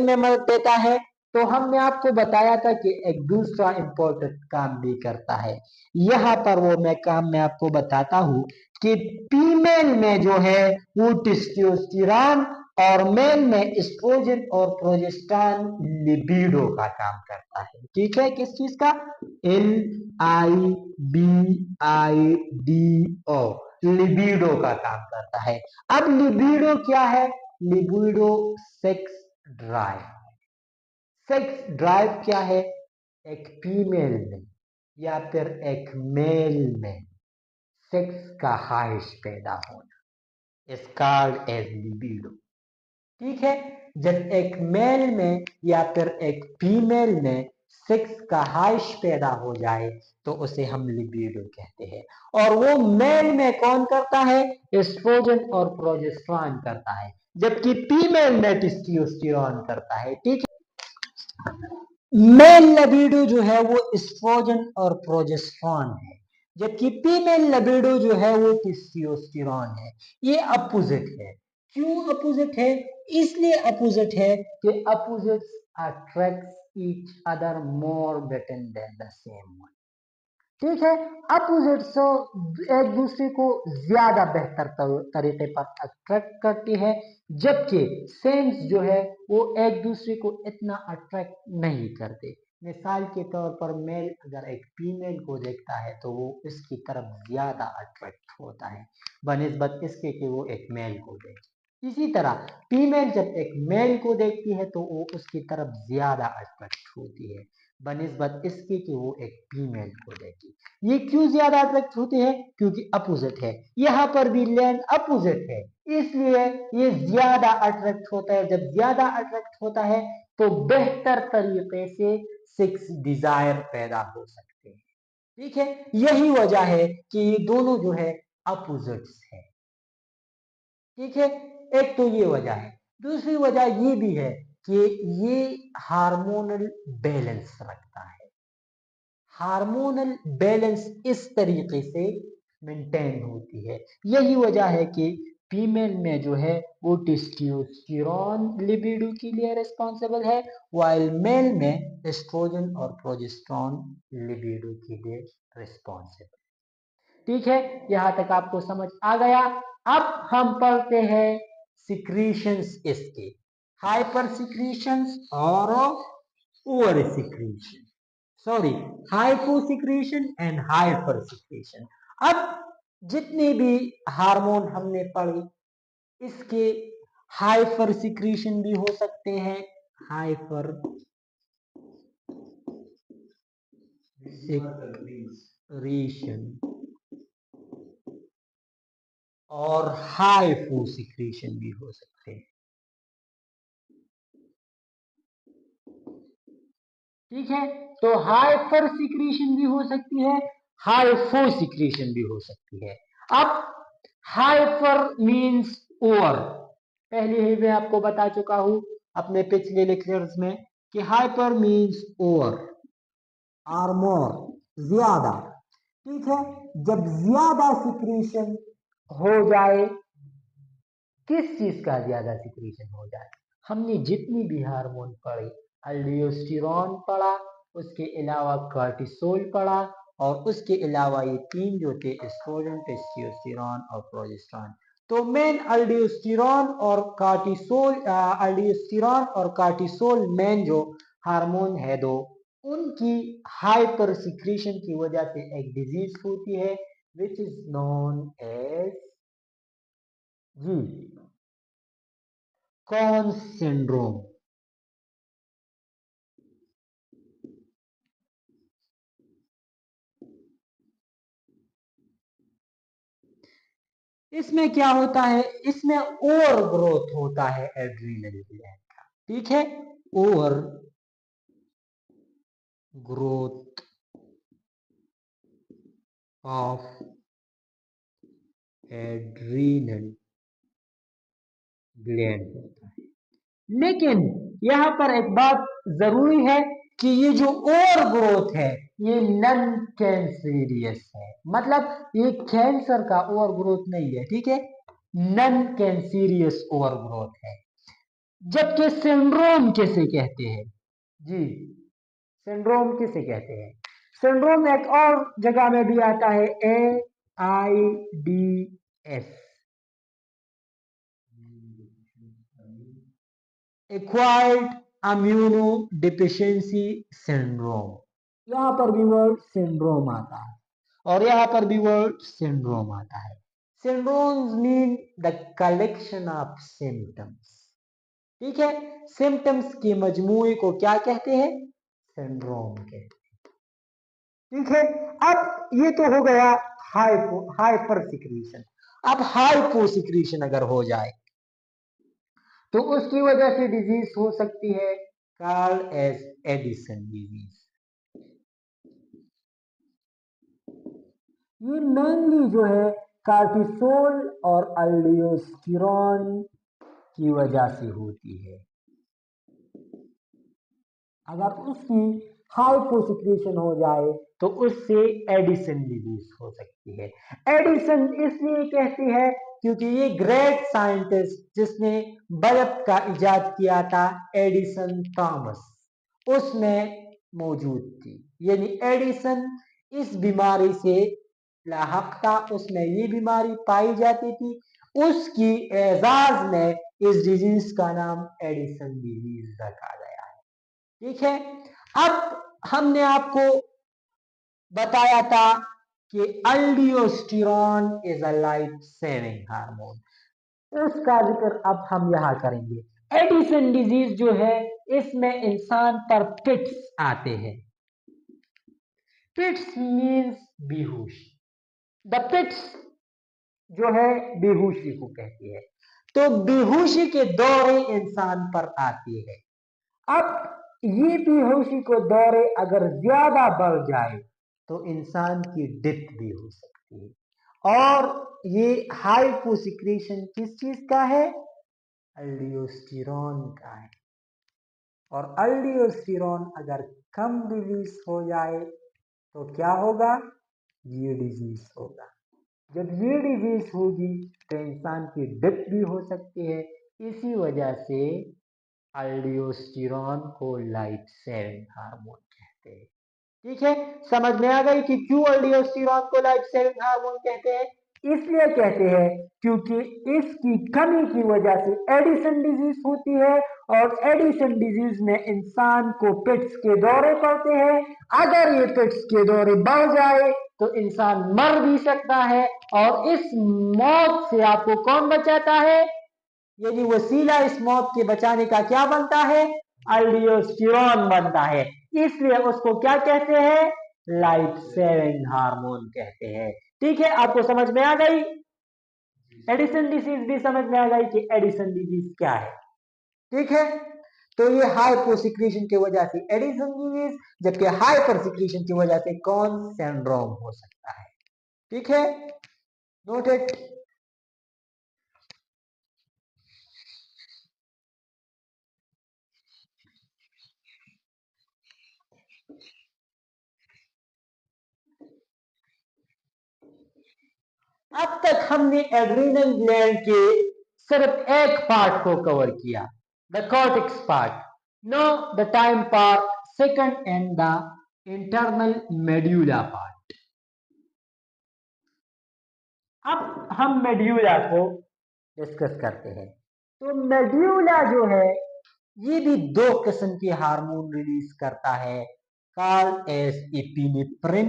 में मदद देता है, तो हमने आपको बताया था कि एक दूसरा इंपॉर्टेंट काम भी करता है। यहाँ पर वो मैं काम मैं आपको बताता हूँ कि फीमेल में जो है वो टेस्टोस्टेरोन और मेल में एस्ट्रोजन और प्रोजेस्टेरॉन लिबिडो का काम करता है। ठीक है, किस चीज का? LIBIDO, लिबिडो का काम करता है। अब लिबिडो क्या है? Libido sex drive. Sex drive क्या है? एक फीमेल में या फिर एक मेल में सेक्स का ख्वाहिश पैदा होना इज कॉल्ड एज लिबिडो। ठीक है, जब एक मेल में या फिर एक फीमेल में सेक्स का ख्वाहिश पैदा हो जाए तो उसे हम लिबिडो कहते हैं। और वो मेल में कौन करता है? एस्ट्रोजन और प्रोजेस्टेरॉन करता है, जबकि फीमेल में टेस्टोस्टेरोन करता है। ठीक है, मेल लिबिडो जो है वो एस्ट्रोजन और प्रोजेस्टेरॉन है, जबकि फीमेल लिबिडो जो है वो टेस्टोस्टेरोन है। ये अपोजिट है। क्यों अपोजिट है? इसलिए अपोजिट है कि opposites attract each other more better than the same one. ठीक है, अपोजिट्स एक दूसरे को ज्यादा बेहतर तरीके पर अट्रैक्ट करती है, जबकि सेम्स जो है वो एक दूसरे को इतना अट्रैक्ट नहीं करते। मिसाल के तौर पर मेल अगर एक फीमेल को देखता है तो वो इसकी तरफ ज्यादा अट्रैक्ट होता है बनिस्बत इसके कि वो एक मेल को देखे। इसी तरह फीमेल जब एक मेल को देखती है तो वो उसकी तरफ ज्यादा अट्रैक्ट होती है बनिस्बत इसके कि वो एक फीमेल को देखी। ये क्यों ज्यादा अट्रैक्ट होते हैं? क्योंकि अपोजिट है। यहाँ पर भी लेंथ अपोजिट है, इसलिए ये ज्यादा अट्रैक्ट होता है। जब ज्यादा अट्रैक्ट होता है तो बेहतर तरीके से सेक्स डिजायर पैदा हो सकते हैं। ठीक है, यही वजह है कि ये दोनों जो है अपोजिट्स है। ठीक है, एक तो ये वजह है। दूसरी वजह ये भी है कि ये हार्मोनल बैलेंस रखता है। हार्मोनल बैलेंस इस तरीके से मेंटेन होती है। यही वजह है कि फीमेल में जो है वो टेस्टोस्टेरोन लिबिडो के लिए रिस्पॉन्सिबल है, वाइल मेल में एस्ट्रोजन और प्रोजेस्टेरॉन लिबिडो के लिए रिस्पॉन्सिबल। ठीक है, यहां तक आपको समझ आ गया। अब हम पढ़ते हैं सिक्रीशंस इसके, हाइपर सिक्रीशंस और over secretion, sorry hypo secretion and hyper secretion. अब जितने भी हार्मोन हमने पढ़े इसके हाइपर सिक्रीशन भी हो सकते हैं, हाइपर सिक्रीशन और हाइपो सिक्रीशन भी हो सकते हैं। ठीक है, तो हाइपर सिक्रीशन भी हो सकती है, हाइपो सिक्रीशन भी हो सकती है। अब हाइपर मींस ओवर, पहले ही मैं आपको बता चुका हूं अपने पिछले लेक्चर्स में कि हाइपर मींस ओवर और मोर, ज्यादा। ठीक है, जब ज्यादा सिक्रीशन हो जाए, किस चीज का ज्यादा सिक्रीशन हो जाए? हमने जितनी भी हार्मोन पढ़ी, अल्डोस्टेरोन पढ़ा, उसके अलावा कार्टिसोल पढ़ा और उसके अलावा ये तीन जो थे एस्ट्रोजन, टेस्टोस्टेरोन और प्रोजेस्टेरॉन, तो मेन अल्डियोस्टेरॉन और कार्टिसोल मेन जो हार्मोन है दो, उनकी हाइपर सिक्रीशन की वजह से एक डिजीज होती है विच इज नोन एज जी कौन सिंड्रोम। इसमें क्या होता है, इसमें ओवर ग्रोथ होता है एड्रीनल ग्लैंड का, ठीक है, over growth of adrenal gland होता है। लेकिन यहां पर एक बात जरूरी है कि ये जो ओवर ग्रोथ है ये नन कैंसरियस है, मतलब ये कैंसर का ओवर ग्रोथ नहीं है, ठीक है, नन कैंसरियस ओवर ग्रोथ है। जबकि सिंड्रोम किसे कहते हैं जी, सिंड्रोम किसे कहते हैं, सिंड्रोम एक और जगह में भी आता है, AIDS, acquired immuno deficiency syndrome, यहां पर भी वर्ड सिंड्रोम आता है और यहां पर भी वर्ड सिंड्रोम आता है। Syndromes mean the collection of symptoms, ठीक है, सिम्टम्स के मजमूए को क्या कहते हैं, सिंड्रोम कहते हैं, ठीक है। अब ये तो हो गया हाइपर सिक्रीशन। अब हाइपो सिक्रीशन अगर हो जाए तो उसकी वजह से डिजीज हो सकती है कॉल्ड एज एडिसन डिजीज। ये मेनली जो है कार्टिसोल और अल्डियोस्टेरॉन की वजह से होती है। अगर उसकी हाइपोसिक्रेशन हो जाए तो उससे एडिसन डिजीज हो सकती है। एडिसन इसलिए कहती है क्योंकि ये ग्रेट साइंटिस्ट जिसने बल्ब का इजाद किया था, एडिसन थॉमस, उसमें मौजूद थी, यानी एडिसन इस बीमारी से लाहक था, उसमें ये बीमारी पाई जाती थी, उसकी एजाज में इस डिजीज का नाम एडिसन डिजीज रखा गया है, ठीक है। अब हमने आपको बताया था कि aldosterone is a life saving hormone, उसका जिक्र अब हम यहां करेंगे। एडिसन डिजीज जो है इसमें इंसान पर फिट्स आते हैं, फिट्स मींस बेहोशी, द फिट्स जो है बेहोशी को कहती है, तो बेहोशी के दौरे इंसान पर आती है। अब ये बेहोशी को दौरे अगर ज्यादा बढ़ जाए तो इंसान की डेथ भी हो सकती है। और ये हाइपोसिक्रेशन किस चीज का है, अल्डियोस्टेरॉन का है, और अल्डियोस्टेरॉन अगर कम रिलीज हो जाए तो क्या होगा, ये डिजीज होगा। जब ये डिजीज होगी तो इंसान की डेथ भी हो सकती है। इसी वजह से अल्डियोस्टेरॉन को लाइफ सेविंग हार्मोन कहते हैं, ठीक है। समझ में आ गई कि क्यों अल्डियोस्टेरॉन को लाइफ सेविंग हार्मोन कहते हैं, इसलिए कहते हैं क्योंकि इसकी कमी की वजह से एडिसन डिजीज होती है, और एडिसन डिजीज में इंसान को पिट्स के दौरे पड़ते हैं। अगर ये पिट्स के दौरे बढ़ जाए तो इंसान मर भी सकता है, और इस मौत से आपको कौन बचाता है, यानी वसीला इस मौत के बचाने का क्या बनता है, अल्डियोस्टेरॉन बनता है, इसलिए उसको क्या कहते हैं, लाइफ सेविंग हार्मोन कहते हैं, ठीक है। आपको समझ में आ गई, एडिसन डिजीज भी समझ में आ गई कि एडिसन डिजीज क्या है, ठीक है। तो ये हाइपोसिक्रेशन की वजह से एडिसन डिजीज, जबकि हाइपर सिक्रेशन की वजह से कौन सिंड्रोम हो सकता है, ठीक है, नोटेड। अब तक हमने एड्रीनल ग्लैंड के सिर्फ एक पार्ट को कवर किया, the cortex part. Know the time part second and the internal medulla part. अब हम मेड्यूला को डिस्कस करते हैं। तो मेड्यूला जो है ये भी दो किस्म के हार्मोन रिलीज करता है, called as epinephrine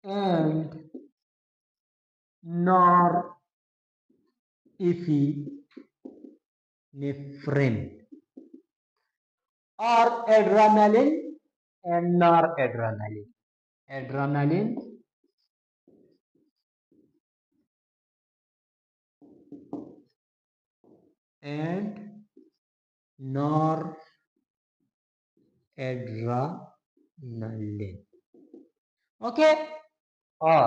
and norepinephrine, और adrenaline and noradrenaline, adrenaline and noradrenaline, okay. और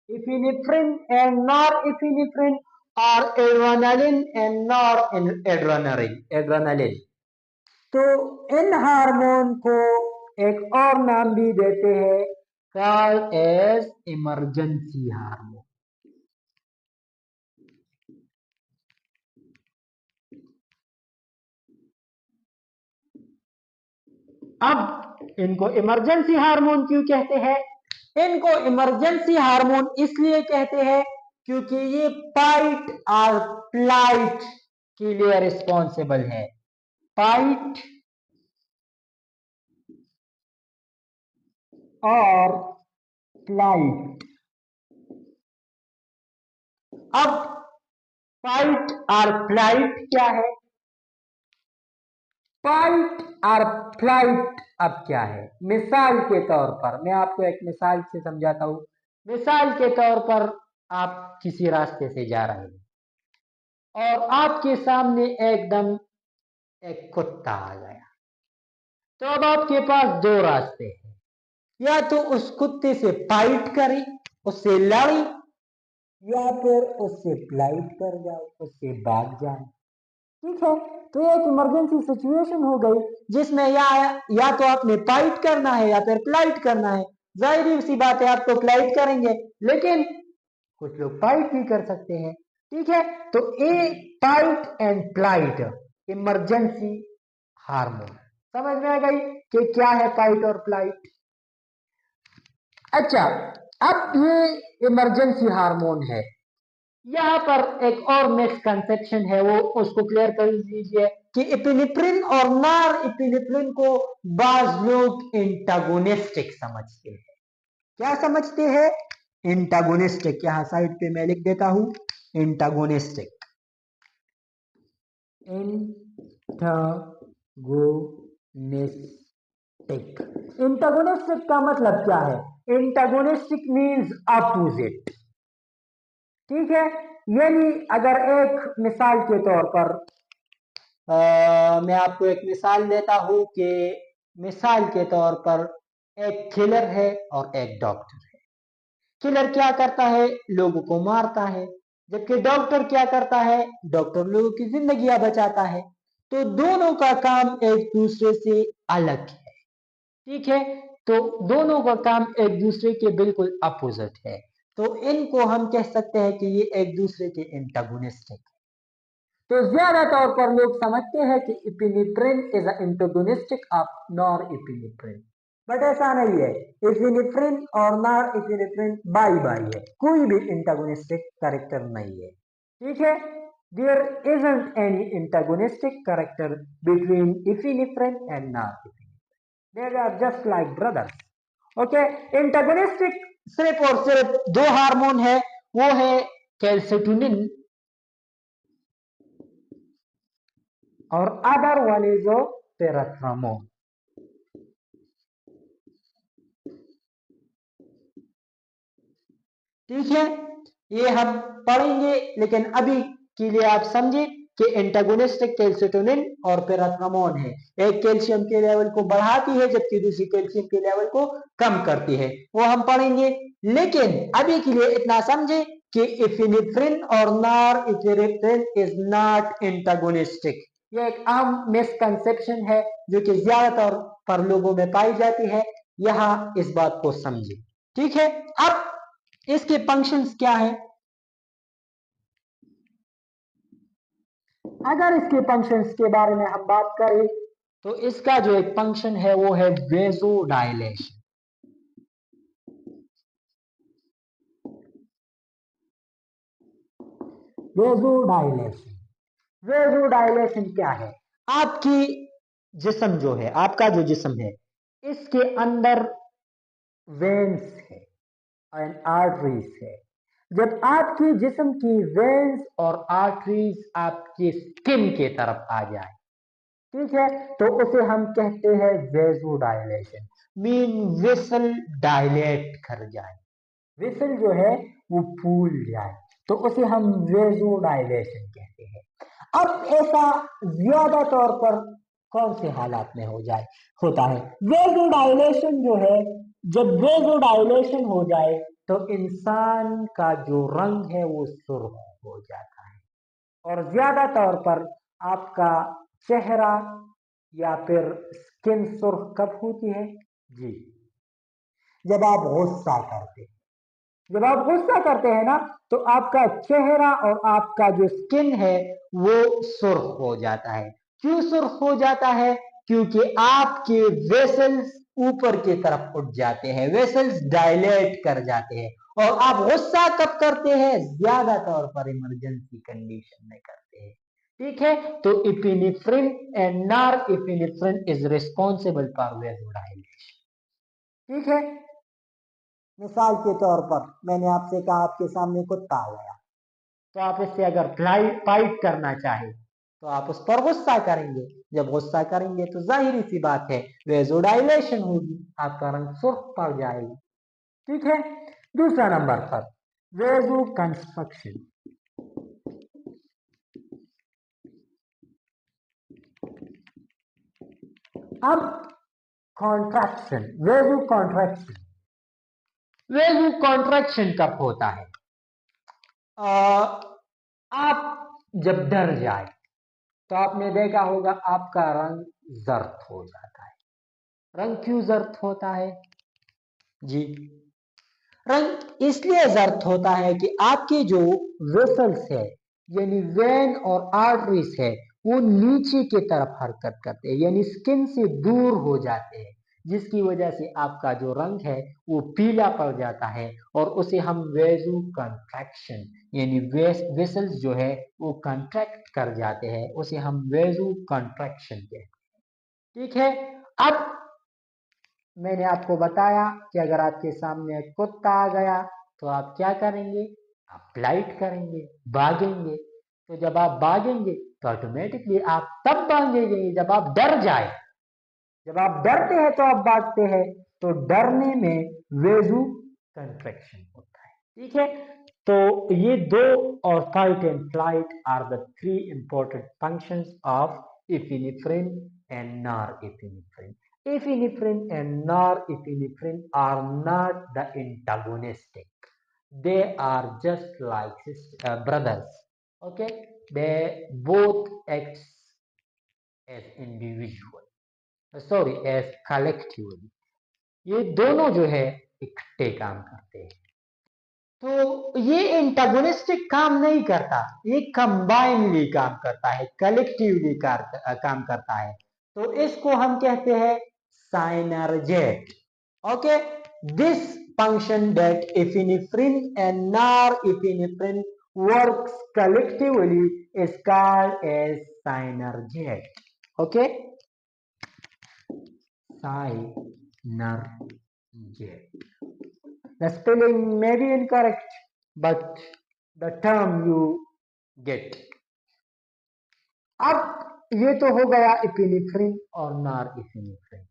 एपिनेफ्रिन एंड नॉरएपिनेफ्रिन और एड्रेनालिन एंड नॉरएड्रेनालिन। तो इन हार्मोन को एक और नाम भी देते हैं, कॉल्ड एज इमरजेंसी हार्मोन। अब इनको इमरजेंसी हार्मोन क्यों कहते हैं? इनको इमरजेंसी हार्मोन इसलिए कहते हैं क्योंकि ये फाइट और फ्लाइट के लिए रिस्पॉन्सिबल है, फाइट और फ्लाइट। अब फाइट और फ्लाइट क्या है? फाइट और फ्लाइट अब क्या है? मिसाल के तौर पर मैं आपको एक मिसाल से समझाता हूं। मिसाल के तौर पर आप किसी रास्ते से जा रहे हैं और आपके सामने एकदम एक कुत्ता आ गया। तो अब आपके पास दो रास्ते हैं, या तो उस कुत्ते से फाइट करें, उससे लड़ें, या फिर उससे फ्लाइट कर जाओ, उससे भाग जाए। ठीक है, तो ये एक इमरजेंसी सिचुएशन हो गई जिसमें या तो आपने फाइट करना है या फिर फ्लाइट करना है। जाहिर सी बात है आप तो फ्लाइट करेंगे, लेकिन कुछ लोग फाइट भी कर सकते हैं। ठीक है, तो a fight and flight emergency hormone. समझ में आ गई कि क्या है फाइट और फ्लाइट? अच्छा, अब ये इमरजेंसी हार्मोन है। यहाँ पर एक और मिसकंसेप्शन है, वो उसको क्लियर कर लीजिए कि एपिनेफ्रिन और नॉरएपिनेफ्रिन को बाज लोग एंटागोनिस्टिक समझते हैं। क्या समझते हैं? एंटागोनिस्टिक। यहाँ साइड पे मैं लिख देता हूं एंटागोनिस्टिक। एंटागोनिस्टिक का मतलब क्या है? Antagonistic means opposite. ठीक है, यानी अगर एक मिसाल के तौर पर मैं आपको एक मिसाल देता हूं कि मिसाल के तौर पर एक किलर है और एक डॉक्टर है। किलर क्या करता है? लोगों को मारता है, जबकि डॉक्टर क्या करता है? डॉक्टर लोगों की जिंदगियां बचाता है। तो दोनों का काम एक दूसरे से अलग है। ठीक है, तो दोनों का काम एक दूसरे के बिल्कुल अपोजिट है। तो इनको हम कह सकते हैं कि ये एक दूसरे के एंटागोनिस्टिक है। तो ज्यादा तौर पर लोग समझते हैं कि epinephrine is antagonistic of norepinephrine, but ऐसा नहीं है। एपिनेफ्रिन और नॉरएपिनेफ्रिन बाई बाई है, कोई भी एंटागोनिस्टिक कैरेक्टर नहीं है। ठीक है, there isn't any antagonistic character between epinephrine and norepinephrine, they are just like brothers. Okay, antagonistic सिर्फ और सिर्फ दो हार्मोन है, वो है कैल्सिटोनिन और अदर वन इज पैराथ्रामोन। ठीक है, ये हम पढ़ेंगे, लेकिन अभी के लिए आप समझे कि एंटागोनिस्टिक कैल्सिटोनिन और पैराथ्रामोन है। एक कैल्शियम के लेवल को बढ़ाती है जबकि दूसरी कैल्शियम के लेवल को कम करती है, वो हम पढ़ेंगे। लेकिन अभी के लिए इतना समझे कि एपिनेफ्रिन और नॉरएपिनेफ्रिन इज नॉट एंटागोनिस्टिक। ये एक अहम मिसकंसेप्शन है जो कि ज्यादातर पर लोगों में पाई जाती है। यहां इस बात को समझे। ठीक है, अब इसके फंक्शंस क्या है? अगर इसके फंक्शंस के बारे में हम बात करें तो इसका जो एक फंक्शन है वो है वेजोडाइलेशन। वेजोडाइलेशन। वेजोडाइलेशन क्या है? आपकी जिस्म जो है, आपका जो जिस्म है, इसके अंदर वेन्स है एंड आर्टरीज है। जब आपकी जिस्म की वेन्स और आर्टरीज आपकी स्किन के तरफ आ जाए, ठीक है, तो उसे हम कहते हैं वेजोडाइलेशन। मीन वेसल डायलेट कर जाए, वेसल जो है वो फूल जाए, तो उसे हम वेजोडाइलेशन कहते हैं। अब ऐसा ज्यादा तौर पर कौन से हालात में होता है? वेजोडाइलेशन जो है, जब वेजोडाइलेशन हो जाए तो इंसान का जो रंग है वो सुर्ख हो जाता है। और ज्यादा तौर पर आपका चेहरा या फिर स्किन सुर्ख कब होती है? जी, जब आप गुस्सा करते हैं। जब आप गुस्सा करते हैं ना, तो आपका चेहरा और आपका जो स्किन है वो सुर्ख हो जाता है। क्यों सुर्ख हो जाता है? क्योंकि आपके वेसल्स ऊपर की तरफ उठ जाते हैं, वेसल्स डायलेट कर जाते हैं। और आप गुस्सा कब करते हैं? ज्यादा तौर पर इमरजेंसी कंडीशन में करते हैं, ठीक है। तो epinephrine and norepinephrine is responsible for vasodilation, ठीक है। मिसाल के तौर पर मैंने आपसे कहा आपके सामने कुत्ता आ गया, तो आप इससे अगर फाइट करना चाहे तो आप उस पर गुस्सा करेंगे। जब गुस्सा करेंगे तो जाहिर सी बात है वेजोडाइलेशन होगी, आपका रंग सुर्ख पड़ जाएगी, ठीक है। दूसरा नंबर पर वेजो कंस्ट्रक्शन। अब कॉन्ट्रैक्शन, वेजो कॉन्ट्रैक्शन। वेजो कॉन्ट्रैक्शन कब होता है? आप जब डर जाए तो आपने देखा होगा आपका रंग जर्द हो जाता है। रंग क्यों जर्द होता है? जी, रंग इसलिए जर्द होता है कि आपके जो वेसल्स है, यानी वेन और आर्टरीज है, वो नीचे की तरफ हरकत करते हैं, यानी स्किन से दूर हो जाते हैं, जिसकी वजह से आपका जो रंग है वो पीला पड़ जाता है। और उसे हम वेजो कंट्रैक्शन, यानी वेसल्स जो है वो कंट्रैक्ट कर जाते हैं, उसे हम वेजो कंट्रैक्शन कहते हैं, ठीक है। अब मैंने आपको बताया कि अगर आपके सामने कुत्ता आ गया तो आप क्या करेंगे? आप फ्लाइट करेंगे, भागेंगे। तो जब आप भागेंगे तो ऑटोमेटिकली आप तब भागेंगे जब आप डर जाए। जब आप डरते हैं तो आप भागते हैं, तो डरने में वेजू कंट्रैक्शन होता है, ठीक है। तो ये दो, और fight and flight are the three important functions of epinephrine and norepinephrine. Epinephrine and norepinephrine are not the antagonistic. They are just like brothers. Okay, they both act as individual. Sorry, as collectively. ये दोनों जो है इकट्ठे काम करते हैं। तो ये एंटागोनिस्टिक काम नहीं करता, ये कंबाइनली काम करता है, कलेक्टिवली काम करता है। तो इसको हम कहते हैं synergist. Okay, this function that epinephrine and norepinephrine works collectively is called as synergist. Okay, synergist. The spelling may be incorrect, but the term you get. अब ये तो हो गया एपिनेफ्रिन और नॉरएपिनेफ्रिन।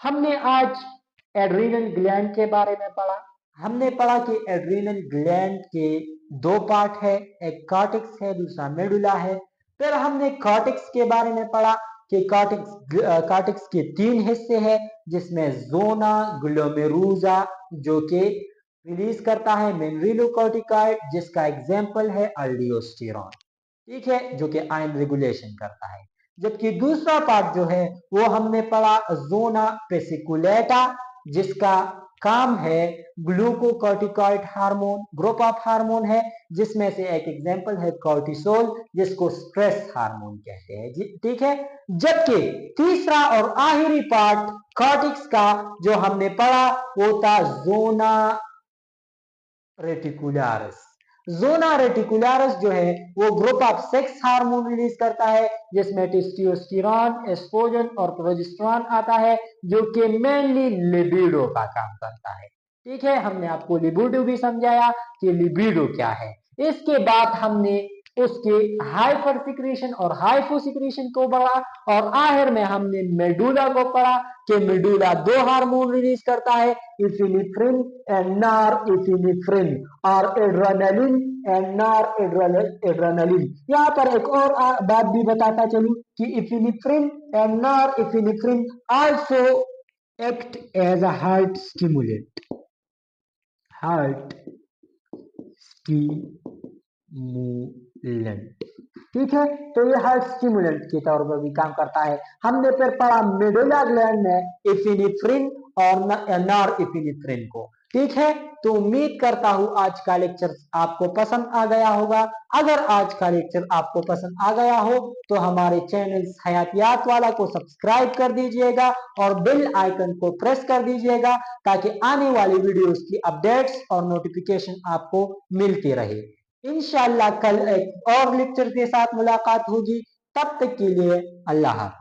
हमने आज एड्रीनल ग्लैंड के बारे में पढ़ा। हमने पढ़ा कि एड्रीनल ग्लैंड के दो पार्ट है, एक कॉर्टेक्स है, दूसरा मेडुला है। फिर हमने कॉर्टेक्स के बारे में पढ़ा कि कॉर्टेक्स के तीन हिस्से हैं, जिसमें जोना ग्लोमेरुजा जो कि रिलीज करता है मिनरलोकॉर्टिकॉइड, जिसका एग्जाम्पल है अल्डोस्टेरोन, ठीक है, जो कि आयन रेगुलेशन करता है। जबकि दूसरा पार्ट जो है वो हमने पढ़ा जोना पेसिकुलेटा, जिसका काम है glucocorticoid hormone, group of hormone है, जिसमें से एक एग्जांपल है कॉर्टिसोल, जिसको स्ट्रेस हार्मोन कहते हैं, ठीक है। जबकि तीसरा और आखिरी पार्ट कॉर्टेक्स का जो हमने पढ़ा वो था जोना रेटिकुलरिस। जोना रेटिकुलरिस जो है वो group of sex hormone release करता है जिसमें टेस्टोस्टेरोन, एस्ट्रोजन और प्रोजेस्टेरोन आता है जो कि मेनली लिबिडो का काम करता है। ठीक है, हमने आपको लिबिडो भी समझाया कि लिबिडो क्या है। इसके बाद हमने उसके हाइपर सिक्रेशन और हाइपो सिक्रेशन को पढ़ा और आखिर में हमने मेडुला को पढ़ा कि मेडुला दो हार्मोन रिलीज करता है, इफिनेफ्रिन एंड नॉर इफिनेफ्रिन और एड्रेनालिन एंड नॉर एड्रेनालिन। यहाँ पर एक और बात भी बताता चलूं कि epinephrine and norepinephrine also act as a heart stimulant, heart stimulant. ठीक है, तो ये हार्ट स्टिमुलेंट के तौर पर भी काम करता है। हमने फिर पढ़ा मेडुला ग्लैंड में इफिनेफ्रिन और नॉर इफिनेफ्रिन को। ठीक है, तो उम्मीद करता हूं आज का लेक्चर आपको पसंद आ गया होगा। अगर आज का लेक्चर आपको पसंद आ गया हो तो हमारे चैनल हयातियात वाला को सब्सक्राइब कर दीजिएगा और बेल आइकन को प्रेस कर दीजिएगा ताकि आने वाली वीडियोस की अपडेट्स और नोटिफिकेशन आपको मिलती रहे। इंशाल्लाह कल एक और लेक्चर के साथ मुलाकात होगी, तब तक के लिए अल्लाह हाफ़िज़।